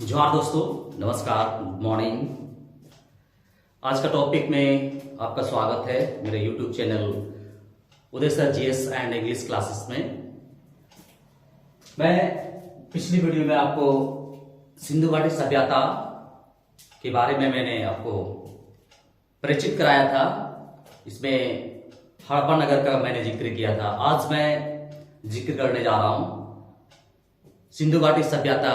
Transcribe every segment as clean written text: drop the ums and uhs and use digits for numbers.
जोहार दोस्तों, नमस्कार, गुड मॉर्निंग। आज का टॉपिक में आपका स्वागत है मेरे YouTube channel Uday sir GS and English classes में। मैं पिछली वीडियो में आपको सिंधु घाटी सभ्यता के बारे में मैंने आपको परिचित कराया था। इसमें हड़प्पा नगर का मैंने जिक्र किया था। आज मैं जिक्र करने जा रहा हूं सिंधु घाटी सभ्यता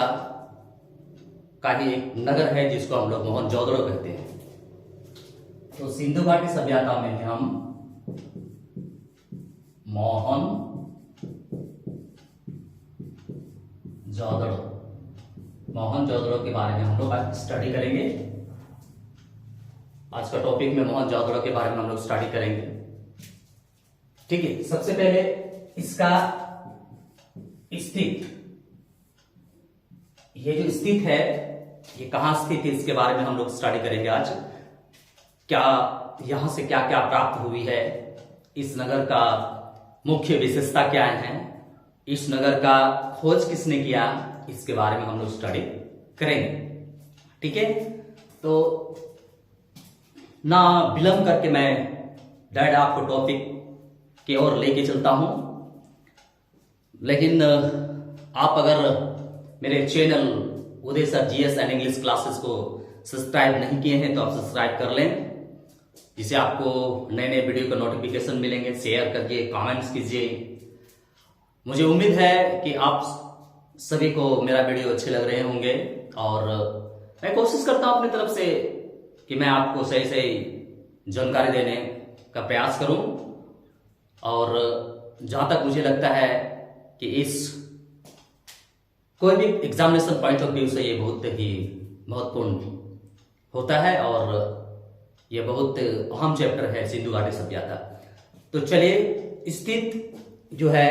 का ही एक नगर है जिसको हम लोग मोहनजोदड़ो कहते हैं। तो सिंधु घाटी सभ्यता में हम मोहनजोदड़ो के बारे में हम लोग आज स्टडी करेंगे। आज का टॉपिक में मोहनजोदड़ो के बारे में हम लोग स्टडी करेंगे। ठीक है, सबसे पहले इसका स्थित, ये जो स्थित है ये कहां स्थित है इसके बारे में हम लोग स्टडी करेंगे आज। क्या यहां से क्या क्या प्राप्त हुई है, इस नगर का मुख्य विशेषता क्या है, इस नगर का खोज किसने किया, इसके बारे में हम लोग स्टडी करेंगे। ठीक है, तो ना विलंब करके मैं डायरेक्ट आपको टॉपिक की ओर लेके चलता हूं। लेकिन आप अगर मेरे channel Uday sir GS and English classes को सब्सक्राइब नहीं किए हैं तो आप सब्सक्राइब कर लें, जिससे आपको नए नए वीडियो का नोटिफिकेशन मिलेंगे। शेयर करिए, कमेंट्स कीजिए। मुझे उम्मीद है कि आप सभी को मेरा वीडियो अच्छे लग रहे होंगे और मैं कोशिश करता हूं अपनी तरफ से कि मैं आपको सही सही जानकारी देने का प्रयास करूं। और जहां तक मुझे लगता है कि इस कोई भी एग्जामिनेशन पॉइंट ऑफ व्यू से ये बहुत ही महत्वपूर्ण होता है और ये बहुत अहम चैप्टर है सिंधु घाटी सभ्यता। तो चलिए, स्थित जो है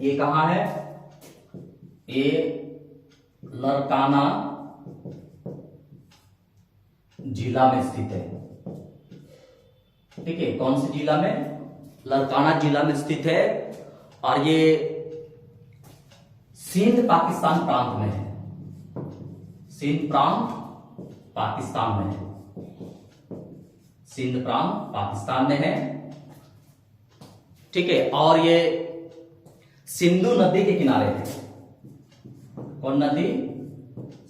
ये कहां है, ये लरकाना जिला में स्थित है। ठीक है, कौन से जिला में? लरकाना जिला में स्थित है और ये सिंध पाकिस्तान प्रांत में है। सिंध प्रांत पाकिस्तान में है। सिंध प्रांत पाकिस्तान में है। ठीक है, और ये सिंधु नदी के किनारे है। कौन नदी?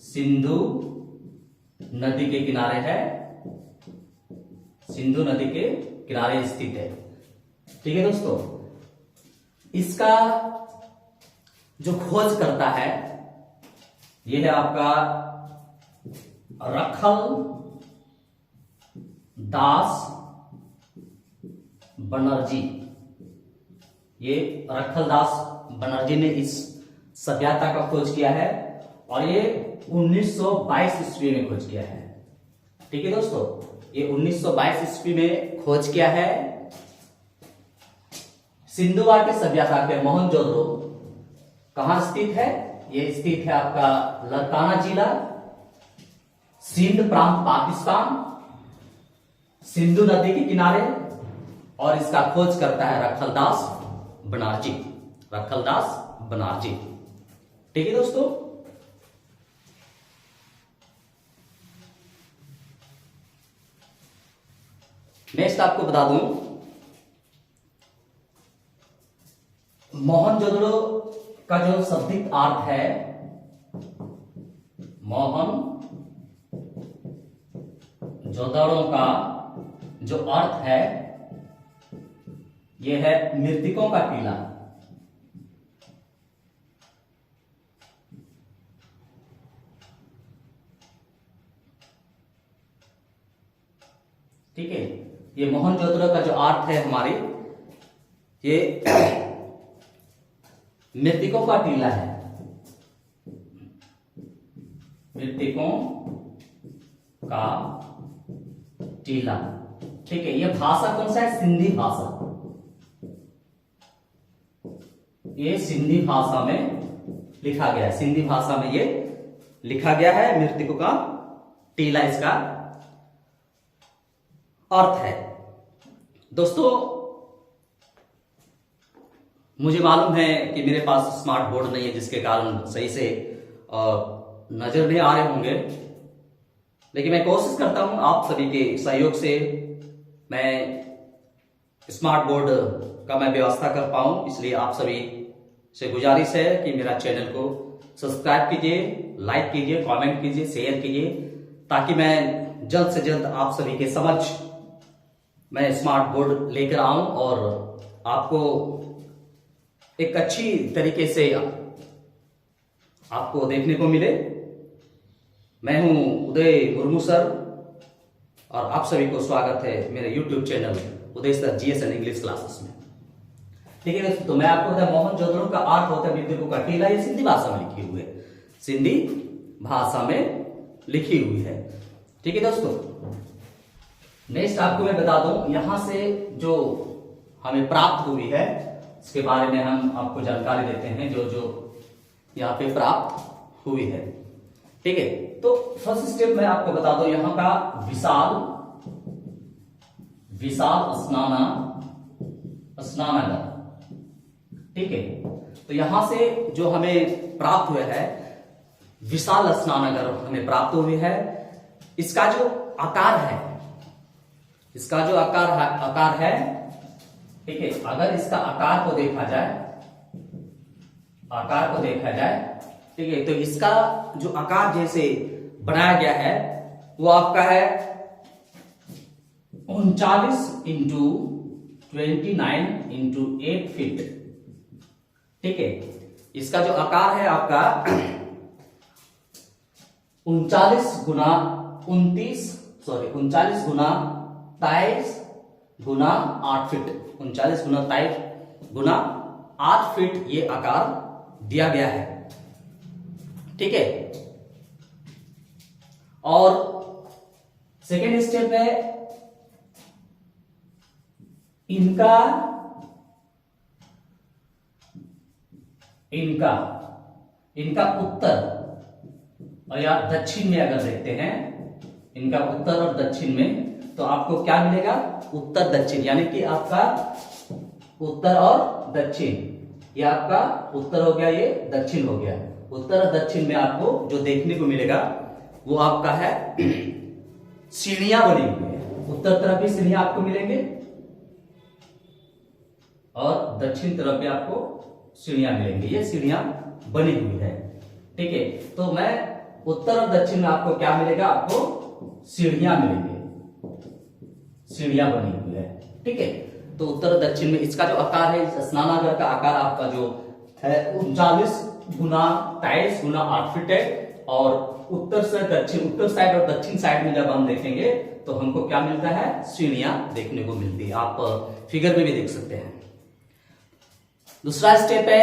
सिंधु नदी के किनारे है। सिंधु नदी के किनारे स्थित है। ठीक है दोस्तों, इसका जो खोज करता है ये है आपका रखल दास बनर्जी। ये रखल दास बनर्जी ने इस सभ्यता का खोज किया है और ये 1922 ईस्वी में खोज किया है। ठीक है दोस्तों, ये 1922 ईस्वी में खोज किया है। सिंधु घाटी सभ्यता के मोहनजोदड़ो कहां स्थित है? ये स्थित है आपका लरकाना जिला, सिंध प्रांत पाकिस्तान, सिंधु नदी के किनारे। और इसका खोज करता है रखलदास बनर्जी। रखलदास बनर्जी। ठीक है दोस्तों, नेक्स्ट आपको बता दूं, मोहनजोदड़ो का जो शाब्दिक अर्थ है, मोहनजोदड़ो का जो अर्थ है यह है मृतकों का टीला। ठीक है, ये मोहनजोदड़ो का जो अर्थ है हमारी, ये मृतकों का टीला है। मृतकों का टीला। ठीक है, यह भाषा कौन सा है? सिंधी भाषा। ये सिंधी भाषा में लिखा गया है। सिंधी भाषा में ये लिखा गया है। मृतकों का टीला इसका अर्थ है। दोस्तों, मुझे मालूम है कि मेरे पास स्मार्ट बोर्ड नहीं है जिसके कारण सही से नजर नहीं आ रहे होंगे, लेकिन मैं कोशिश करता हूं आप सभी के सहयोग से मैं स्मार्ट बोर्ड का मैं व्यवस्था कर पाऊं। इसलिए आप सभी से गुजारिश है कि मेरा चैनल को सब्सक्राइब कीजिए, लाइक कीजिए, कमेंट कीजिए, शेयर कीजिए, ताकि मैं जल्द से जल्द आप सभी के समक्ष मैं स्मार्ट बोर्ड लेकर आऊं और आपको एक अच्छी तरीके से आपको देखने को मिले। मैं हूं उदय मुर्मू सर और आप सभी को स्वागत है मेरे YouTube channel Uday sir GS and English classes में। ठीक है दोस्तों, मैं आपको बताया मोहन जोदड़ों का अर्थ होता है विद्युत को कटीला। ये सिंधी भाषा में लिखी हुई है, सिंधी भाषा में लिखी हुई है। ठीक है दोस्तों, नेक्स्ट आपको मैं बता दूं, यहां से जो हमें प्राप्त हुई है इसके बारे में हम आपको जानकारी देते हैं, जो जो यहाँ पे प्राप्त हुई है। ठीक है, तो फर्स्ट स्टेप मैं आपको बता दूं, यहाँ का विशाल स्नानागार। ठीक है, तो यहां से जो हमें प्राप्त हुआ है विशाल स्नानागार हमें प्राप्त हुई है। इसका जो आकार है, ठीक है, अगर इसका आकार को देखा जाए, ठीक है, तो इसका जो आकार जैसे बनाया गया है वो आपका है 39 इंटू 29 इंटू 8 फीट। ठीक है, इसका जो आकार है आपका 39 गुना 23 गुना 8 फीट, 39 गुना 23 गुना 8 फीट ये आकार दिया गया है। ठीक है, और सेकेंड स्टेप है इनका उत्तर और या दक्षिण में अगर देखते हैं, इनका उत्तर और दक्षिण में, तो आपको क्या मिलेगा? उत्तर दक्षिण, यानी कि आपका उत्तर और दक्षिण, ये आपका उत्तर हो गया, ये दक्षिण हो गया। उत्तर और दक्षिण में आपको जो देखने को मिलेगा वो आपका है सीढ़ियां बनी हुई है। उत्तर तरफ भी सीढ़ियां आपको मिलेंगे और दक्षिण तरफ भी आपको सीढ़ियां मिलेंगी, ये सीढ़ियां बनी हुई है। ठीक है, तो मैं उत्तर और दक्षिण में आपको क्या मिलेगा? आपको सीढ़ियां मिलेंगे, सीढ़ियां बनी हुई है। ठीक है, तो उत्तर और दक्षिण में इसका जो आकार है, इस स्नानागार का आकार आपका जो है 39 गुना 23 गुना 8 फीट है। और उत्तर से दक्षिण, उत्तर साइड और दक्षिण साइड में जब हम देखेंगे तो हमको क्या मिलता है? सीढ़ियां देखने को मिलती है। आप फिगर में भी देख सकते हैं। दूसरा स्टेप है,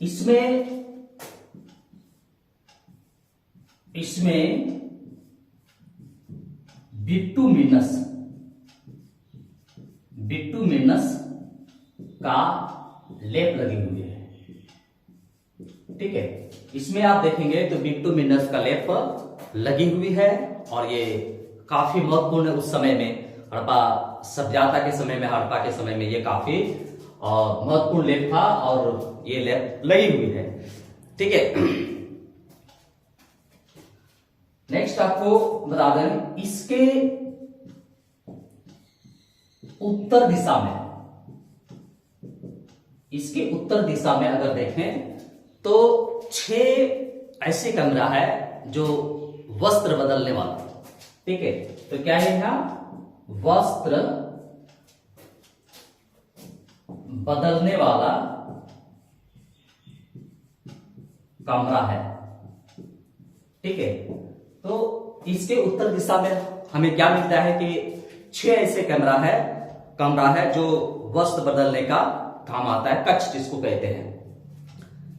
इसमें बिट्टूमिनस का लेप लगी हुई है। ठीक है, इसमें आप देखेंगे तो बिट्टूमिनस का लेप लगी हुई है और ये काफी महत्वपूर्ण है। उस समय में हड़प्पा सभ्यता के समय में, हड़प्पा के समय में ये काफी महत्वपूर्ण लेप था और ये लेप लगी हुई है। ठीक है, नेक्स्ट आपको बता दें, इसके उत्तर दिशा में अगर देखें तो 6 ऐसे कमरा है जो वस्त्र बदलने वाला। ठीक है, तो क्या है यहां? वस्त्र बदलने वाला कमरा है। ठीक है, तो इसके उत्तर दिशा में हमें क्या मिलता है कि 6 ऐसे कमरा है जो वस्त्र बदलने का काम आता है, कक्ष जिसको कहते हैं।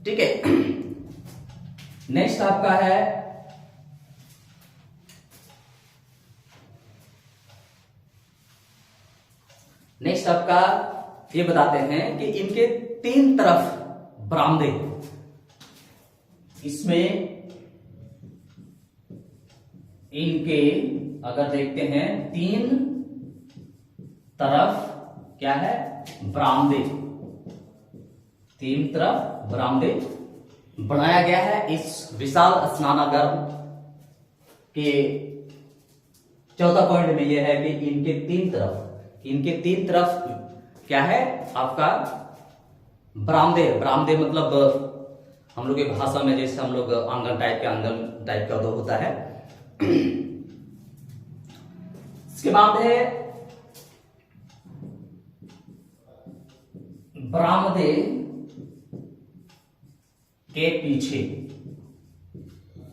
ठीक है, नेक्स्ट आपका है ये बताते हैं कि इनके 3 तरफ बरामदे, इसमें इनके अगर देखते हैं 3 तरफ क्या है? बरामदे, 3 तरफ बरामदे बनाया गया है इस विशाल स्नानागार के। चौथा पॉइंट में यह है कि इनके तीन तरफ क्या है आपका बरामदे। बरामदे मतलब हम लोग की भाषा में जैसे हम लोग आंगन टाइप का तो होता है। इसके बाद है बरामदे के पीछे,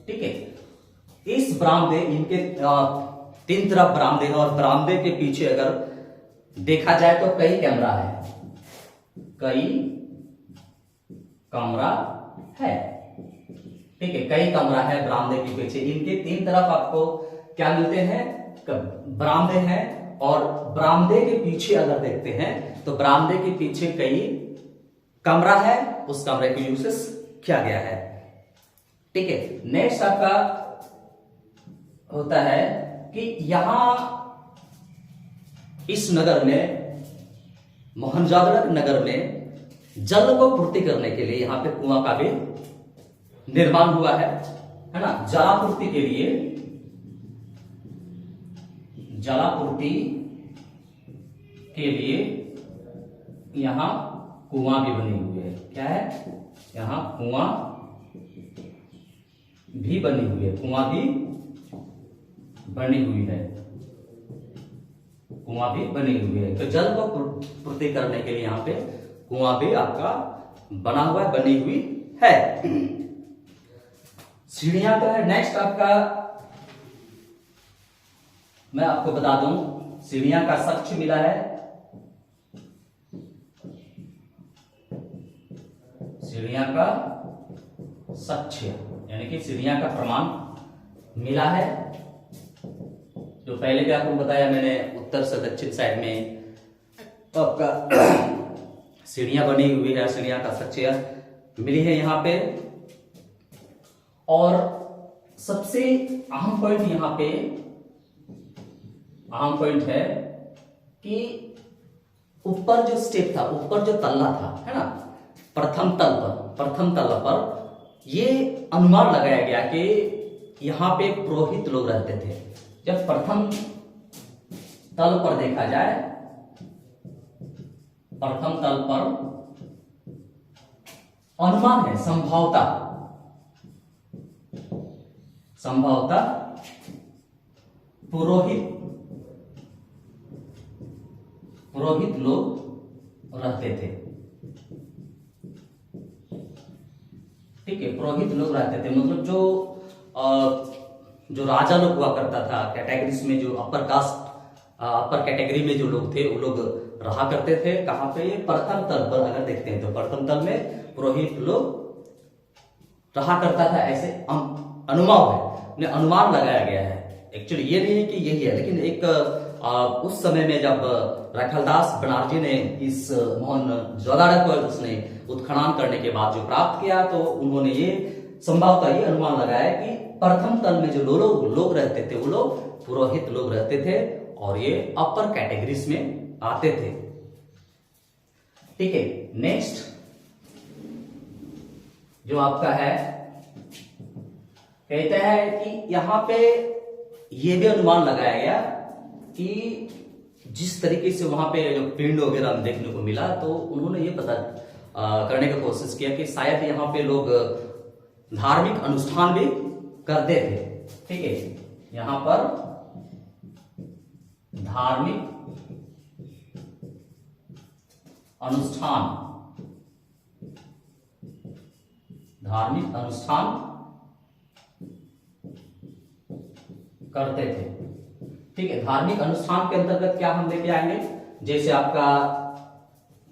ठीक है। इस बरामदे इनके तीन तरफ बरामदे है और बरामदे के पीछे अगर देखा जाए तो कई कमरा है, ठीक है। कई कमरा है बरामदे के पीछे। इनके तीन तरफ आपको क्या मिलते हैं, बरामदे हैं। और बरामदे के पीछे अगर देखते हैं तो बरामदे के पीछे कई कमरा है, उस कमरे को यूजेस किया गया है, ठीक है। नेक्स्ट आपका होता है कि यहां इस नगर में, मोहनजोदड़ो नगर में जल को पूर्ति करने के लिए यहां पे कुआं का भी निर्माण हुआ है ना। जलापूर्ति के लिए यहां कुआं भी बनी हुई है। क्या है, यहां कुआं भी बनी हुई है, कुआं भी बनी हुई है। तो जल को पूर्ति करने के लिए यहां पे कुआं भी आपका बना हुआ है, बनी हुई है। सीढ़ियां का है नेक्स्ट आपका, मैं आपको बता दूं सीढ़ियां का साक्ष्य मिला है। सीढ़ियां का साक्ष्य यानी कि सीढ़ियां का प्रमाण मिला है। जो पहले भी आपको बताया मैंने, उत्तर से दक्षिण साइड में तो आपका सीढ़ियां बनी हुई है, सीढ़ियां का साक्ष्य मिली है यहां पे। और सबसे अहम पॉइंट यहां पे है कि ऊपर जो स्टेप था, ऊपर जो तल्ला था, है ना, प्रथम तल पर ये अनुमान लगाया गया कि यहां पे पुरोहित लोग रहते थे। जब प्रथम तल पर देखा जाए, प्रथम तल पर अनुमान है, संभवतः पुरोहित लोग रहते थे, ठीक है। पुरोहित लोग रहते थे मतलब जो राजा लोग हुआ करता था, कैटेगरीज में जो अपर कैटेगरी में जो लोग थे वो लोग रहा करते थे। कहां पे, ये प्रथम तल पर अगर देखते हैं तो प्रथम तल में पुरोहित लोग रहा करता था, ऐसे अनुमान लगाया गया है। एक्चुअली ये नहीं है कि यही है, लेकिन एक उस समय में जब रखलदास बनारजी ने इस मोहनजोदड़ो को उसने उत्खनन करने के बाद जो प्राप्त किया, तो उन्होंने ये संभवतः ये अनुमान लगाया कि प्रथम तल में जो लोग रहते थे वो लोग पुरोहित लोग रहते थे और ये अपर कैटेगरीज में आते थे, ठीक है। नेक्स्ट जो आपका है, कहते हैं कि यहां पे ये भी अनुमान लगाया गया कि जिस तरीके से वहां पे जो पिंड वगैरह देखने को मिला, तो उन्होंने ये पता करने का कोशिश किया कि शायद यहां पे लोग धार्मिक अनुष्ठान भी करते थे, ठीक है। यहां पर धार्मिक अनुष्ठान करते थे, ठीक है। धार्मिक अनुष्ठान के अंतर्गत क्या हम लेके आएंगे, जैसे आपका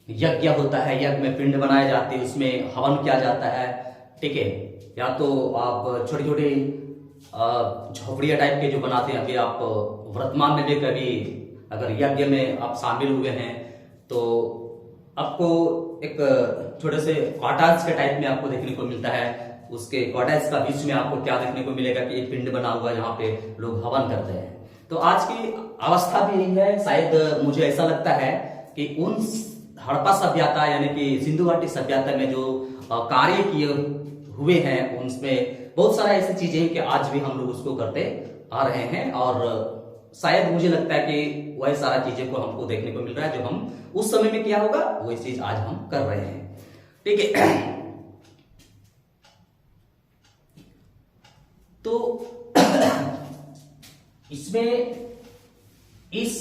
यज्ञ होता है, यज्ञ में पिंड बनाए जाते हैं, उसमें हवन किया जाता है, ठीक है। या तो आप छोटी छोटी झोपड़िया टाइप के जो बनाते हैं, अभी आप वर्तमान में भी कभी अगर यज्ञ में आप शामिल हुए हैं तो आपको एक छोटे से कॉटेज के टाइप में आपको देखने को मिलता है। उसके कॉटेज का बीच में आपको क्या देखने को मिलेगा कि एक पिंड बना हुआ है जहां पे लोग हवन करते हैं। तो आज की अवस्था भी यही है, शायद मुझे ऐसा लगता है कि उन हड़प्पा सभ्यता यानी कि सिंधु घाटी सभ्यता में जो कार्य किए हुए हैं उनमें बहुत सारा ऐसी चीजें हैं कि आज भी हम लोग उसको करते आ रहे हैं, और शायद मुझे लगता है कि वही सारा चीजें को हमको देखने को मिल रहा है जो हम उस समय में किया होगा वही चीज आज हम कर रहे हैं। ठीक है। तो इसमें इस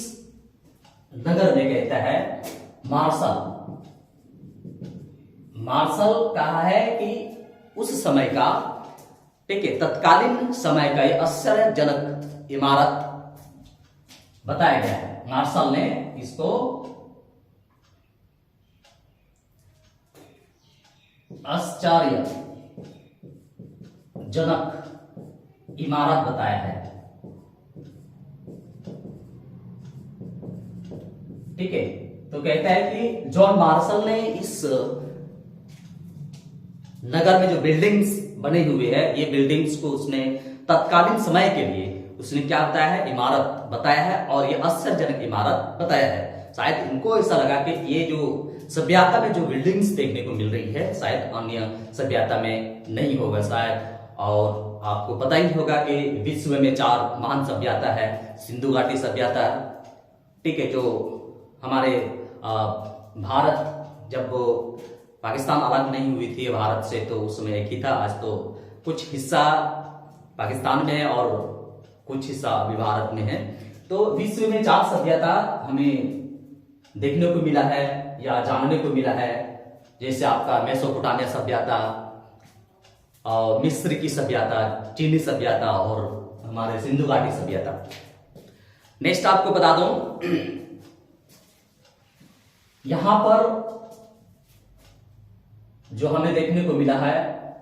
नगर में कहता है मार्शल। मार्शल कहा है कि उस समय का, ठीक है, तत्कालीन समय का ये आश्चर्यजनक इमारत बताया गया है। मार्शल ने इसको आश्चर्यजनक इमारत बताया है। ठीक है, तो कहता है कि जॉन मार्शल ने इस नगर में जो बिल्डिंग्स बने हुए है, ये बिल्डिंग्स को उसने तत्कालीन समय के लिए उसने क्या बताया है, इमारत बताया है, और ये आश्चर्यजनक इमारत बताया है। शायद इनको ऐसा लगा कि ये जो सभ्यता में जो बिल्डिंग्स देखने को मिल रही है शायद अन्य सभ्यता में नहीं होगा शायद। और आपको पता ही होगा कि विश्व में 4 महान सभ्यता है। सिंधु घाटी सभ्यता, ठीक है, जो हमारे भारत जब पाकिस्तान अलग नहीं हुई थी भारत से तो उस समय एक ही था। आज तो कुछ हिस्सा पाकिस्तान में है और कुछ हिस्सा अभी भारत में है। तो विश्व में 4 सभ्यता हमें देखने को मिला है या जानने को मिला है, जैसे आपका मेसोपोटामिया सभ्यता और मिस्र की सभ्यता, चीनी सभ्यता और हमारे सिंधु घाटी सभ्यता। नेक्स्ट आपको बता दूं, यहां पर जो हमें देखने को मिला है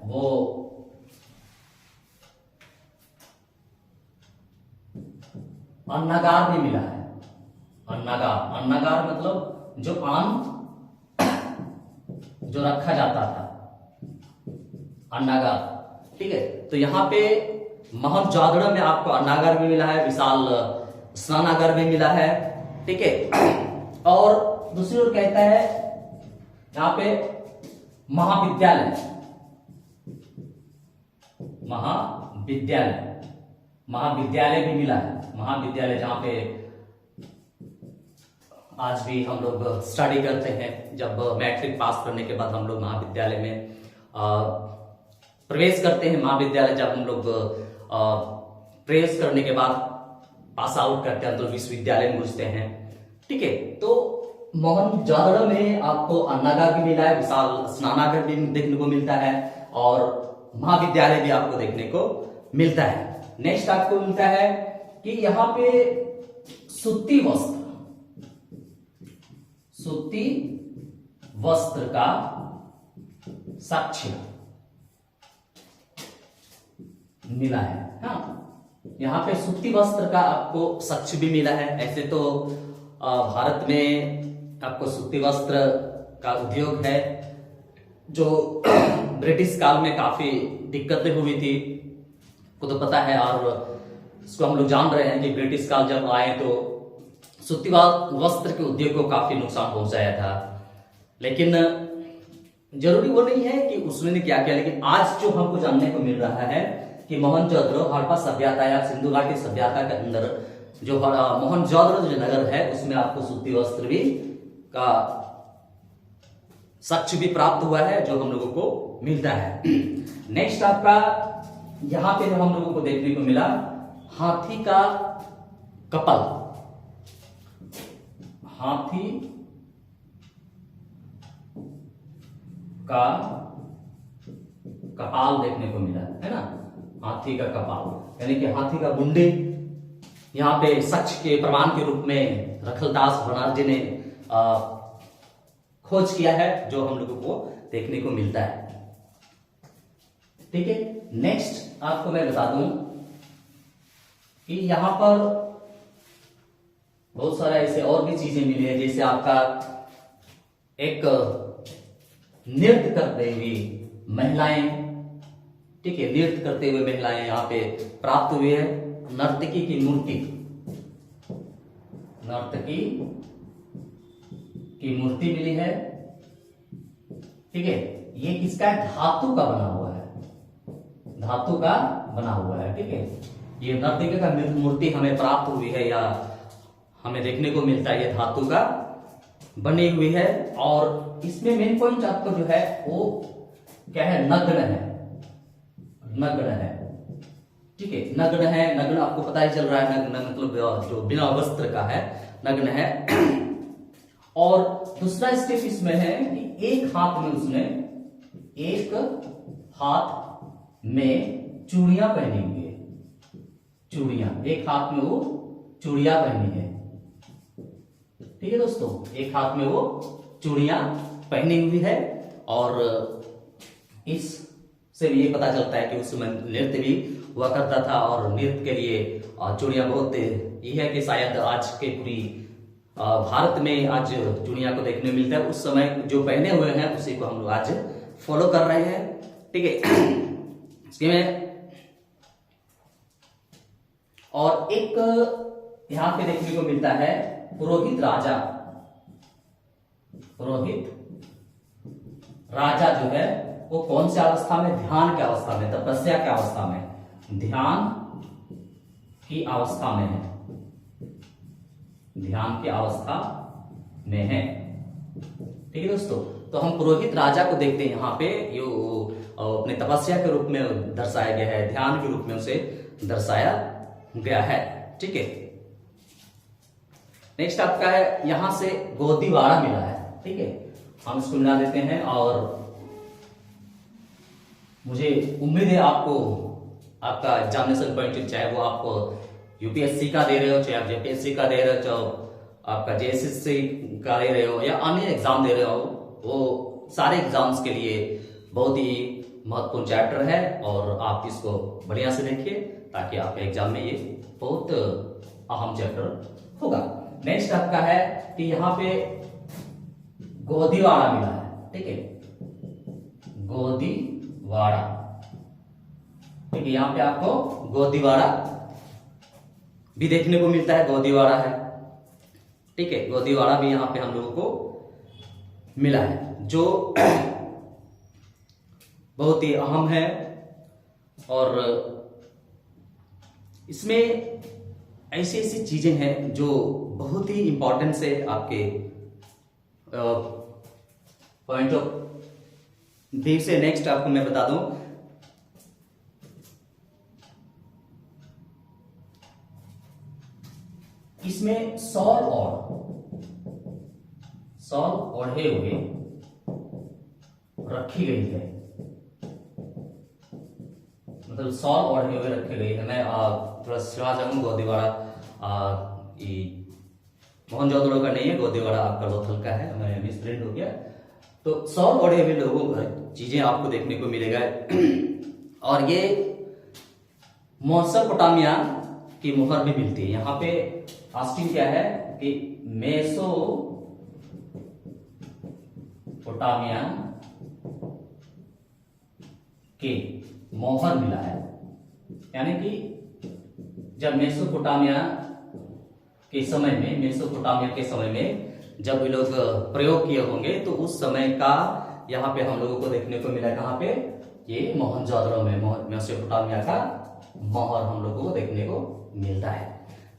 वो अन्नागार भी मिला है। अन्नागार, अन्नागार मतलब जो अन्न जो रखा जाता था, अन्नागार। ठीक है, तो यहां पे मोहनजोदड़ो में आपको अन्नागार भी मिला है, विशाल स्नानागार भी मिला है। ठीक है, और दूसरी ओर कहता है यहां पे महाविद्यालय, महाविद्यालय, महाविद्यालय भी मिला है। महाविद्यालय जहां पे आज भी हम लोग स्टडी करते हैं। जब मैट्रिक पास करने के बाद हम लोग महाविद्यालय में प्रवेश करते हैं। महाविद्यालय जब हम लोग प्रवेश करने के बाद पास आउट करते हैं तो विश्वविद्यालय में घुसते हैं। ठीक है, तो मोहनजोदड़ो में आपको अन्नागार भी मिला है, विशाल स्नानागार भी देखने को मिलता है और महाविद्यालय भी आपको देखने को मिलता है। नेक्स्ट आपको मिलता है कि यहां पे सूती वस्त्र, सूती वस्त्र का साक्ष्य मिला है। हाँ, यहां पे सूती वस्त्र का आपको साक्ष्य भी मिला है। ऐसे तो भारत में आपको सूती वस्त्र का उद्योग है जो ब्रिटिश काल में काफी दिक्कतें हुई थी, को तो पता है। और इसको हम लोग जान रहे हैं कि ब्रिटिश काल जब आए तो सूती वस्त्र के उद्योग को काफी नुकसान पहुंचाया था। लेकिन जरूरी वो नहीं है कि उसने क्या किया, लेकिन आज जो हमको जानने को मिल रहा है कि मोहनजोदड़ो हड़प्पा सभ्यता या सिंधु घाटी सभ्यता के अंदर जो मोहनजोदड़ो जो नगर है उसमें आपको सूती वस्त्र भी का साक्ष्य भी प्राप्त हुआ है जो हम लोगों को मिलता है। नेक्स्ट आपका यहां पे जो हम लोगों को देखने को मिला, हाथी का कपल, हाथी का कपाल देखने को मिला है ना, हाथी का कपाल यानी कि हाथी का मुंडी। यहां पे सच के प्रमाण के रूप में रखलदास बनर्जी ने खोज किया है जो हम लोगों को देखने को मिलता है। ठीक है, नेक्स्ट आपको मैं बता दूं कि यहां पर बहुत सारा ऐसे और भी चीजें मिली है, जैसे आपका एक नृत्य करते हुए महिलाएं, ठीक है, नृत्य करते हुए महिलाएं यहां पे प्राप्त हुई है। नर्तकी की मूर्ति, नर्तकी की मूर्ति मिली है। ठीक है, ये किसका है, धातु का बना हुआ है, धातु का बना हुआ है। ठीक है, ये नर्तिका का मूर्ति हमें प्राप्त हुई है या हमें देखने को मिलता है, ये धातु का बनी हुई है। और इसमें मेन पॉइंट आपको जो है वो क्या है, नग्न है, नग्न है। ठीक है, नग्न है, नग्न आपको पता ही चल रहा है, नग्न मतलब जो बिना वस्त्र का है, नग्न है। और दूसरा स्टेप इसमें है कि एक हाथ में उसने, एक हाथ में चूड़ियां पहनी हुई है, चूड़ियां, एक हाथ में वो चूड़ियां पहनी है। ठीक है दोस्तों, एक हाथ में वो चूड़ियां पहनी हुई है। और इससे भी ये पता चलता है कि उस समय नृत्य भी हुआ करता था और नृत्य के लिए चूड़ियां बहुत, ये है कि शायद आज के पूरी भारत में आज चूड़ियां को देखने मिलता है। उस समय जो पहने हुए हैं उसी को हम लोग आज फॉलो कर रहे हैं। ठीक है, इसके में और एक यहां पे देखने को मिलता है पुरोहित राजा, पुरोहित राजा जो है वो कौन सी अवस्था में, ध्यान की अवस्था में, तपस्या की अवस्था में, ध्यान की अवस्था में है, ध्यान की अवस्था में है। ठीक है दोस्तों, तो हम पुरोहित राजा को देखते हैं यहाँ पे, यो अपने तपस्या के रूप में दर्शाया गया है, ध्यान के रूप में उसे दर्शाया गया है। ठीक है, नेक्स्ट आपका है, यहां से गोदीवाड़ा मिला है। ठीक है, हम इसको मिला देते हैं। और मुझे उम्मीद है आपको आपका एग्जामिनेशन पॉइंट, चाहे वो आप यूपीएससी का दे रहे हो, चाहे आप जेपीएससी का दे रहे हो, चाहे आपका जेएसएससी का दे रहे हो या अन्य एग्जाम दे रहे हो, वो सारे एग्जाम्स के लिए बहुत ही महत्वपूर्ण चैप्टर है। और आप इसको बढ़िया से देखिए ताकि आपके एग्जाम में ये बहुत अहम चैप्टर होगा। नेक्स्ट आपका है कि यहाँ पे गोदीवाड़ा मिला है। ठीक है, गोदीवाड़ा, ठीक है, यहाँ पे आपको गोदीवाड़ा भी देखने को मिलता है, गोदीवाड़ा है। ठीक है, गोदीवाड़ा भी यहाँ पे हम लोगों को मिला है, जो बहुत ही अहम है। और इसमें ऐसी ऐसी चीजें हैं जो बहुत ही इंपॉर्टेंस है आपके पॉइंट ऑफ व्यू से। नेक्स्ट आपको मैं बता दूं, इसमें सॉल ओढ़े हुए रखी गई है, मतलब सॉल ओढ़े हुए रखी गई है। मैं थोड़ा सुना चाहूंगा, गोदीवाड़ा मोहनजोदड़ो का नहीं है, गोदीवाड़ा आपका लोथल का है, मैं मिसप्रिंट हो गया। तो सॉल ओढ़े हुए लोगों का चीजें आपको देखने को मिलेगा। और ये मेसोपोटामिया की मुहर भी मिलती है। यहाँ पे आस्टिंग क्या है कि मेसोपोटामिया की मोहर मिला है, यानी कि जब मेसोपोटामिया के समय में जब ये लोग प्रयोग किए होंगे तो उस समय का यहाँ पे हम लोगों को देखने को मिला। कहाँ पे, ये मोहनजोदड़ो में मेसोपोटामिया का मोहर हम लोगों को देखने को मिलता है।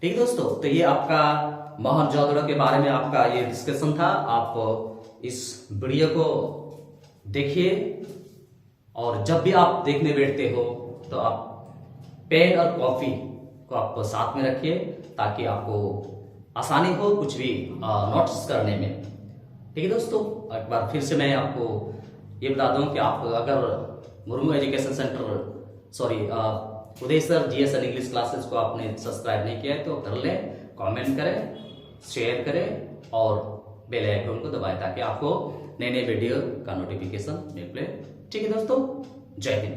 ठीक दोस्तों, तो ये आपका मोहनजोदड़ो के बारे में आपका ये डिस्कशन था। आप इस वीडियो को देखिए और जब भी आप देखने बैठते हो तो आप पेन और कॉपी को आप साथ में रखिए ताकि आपको आसानी हो कुछ भी नोट्स करने में। ठीक है दोस्तों, एक बार फिर से मैं आपको ये बता दूं कि आप अगर Murmu education centre Uday sir GS and English classes को आपने सब्सक्राइब नहीं किया है तो कर लें, कमेंट करें, शेयर करें और बेल आइकन को दबाएं ताकि आपको नए नए वीडियो का नोटिफिकेशन मिले। ठीक है दोस्तों, जय हिंद।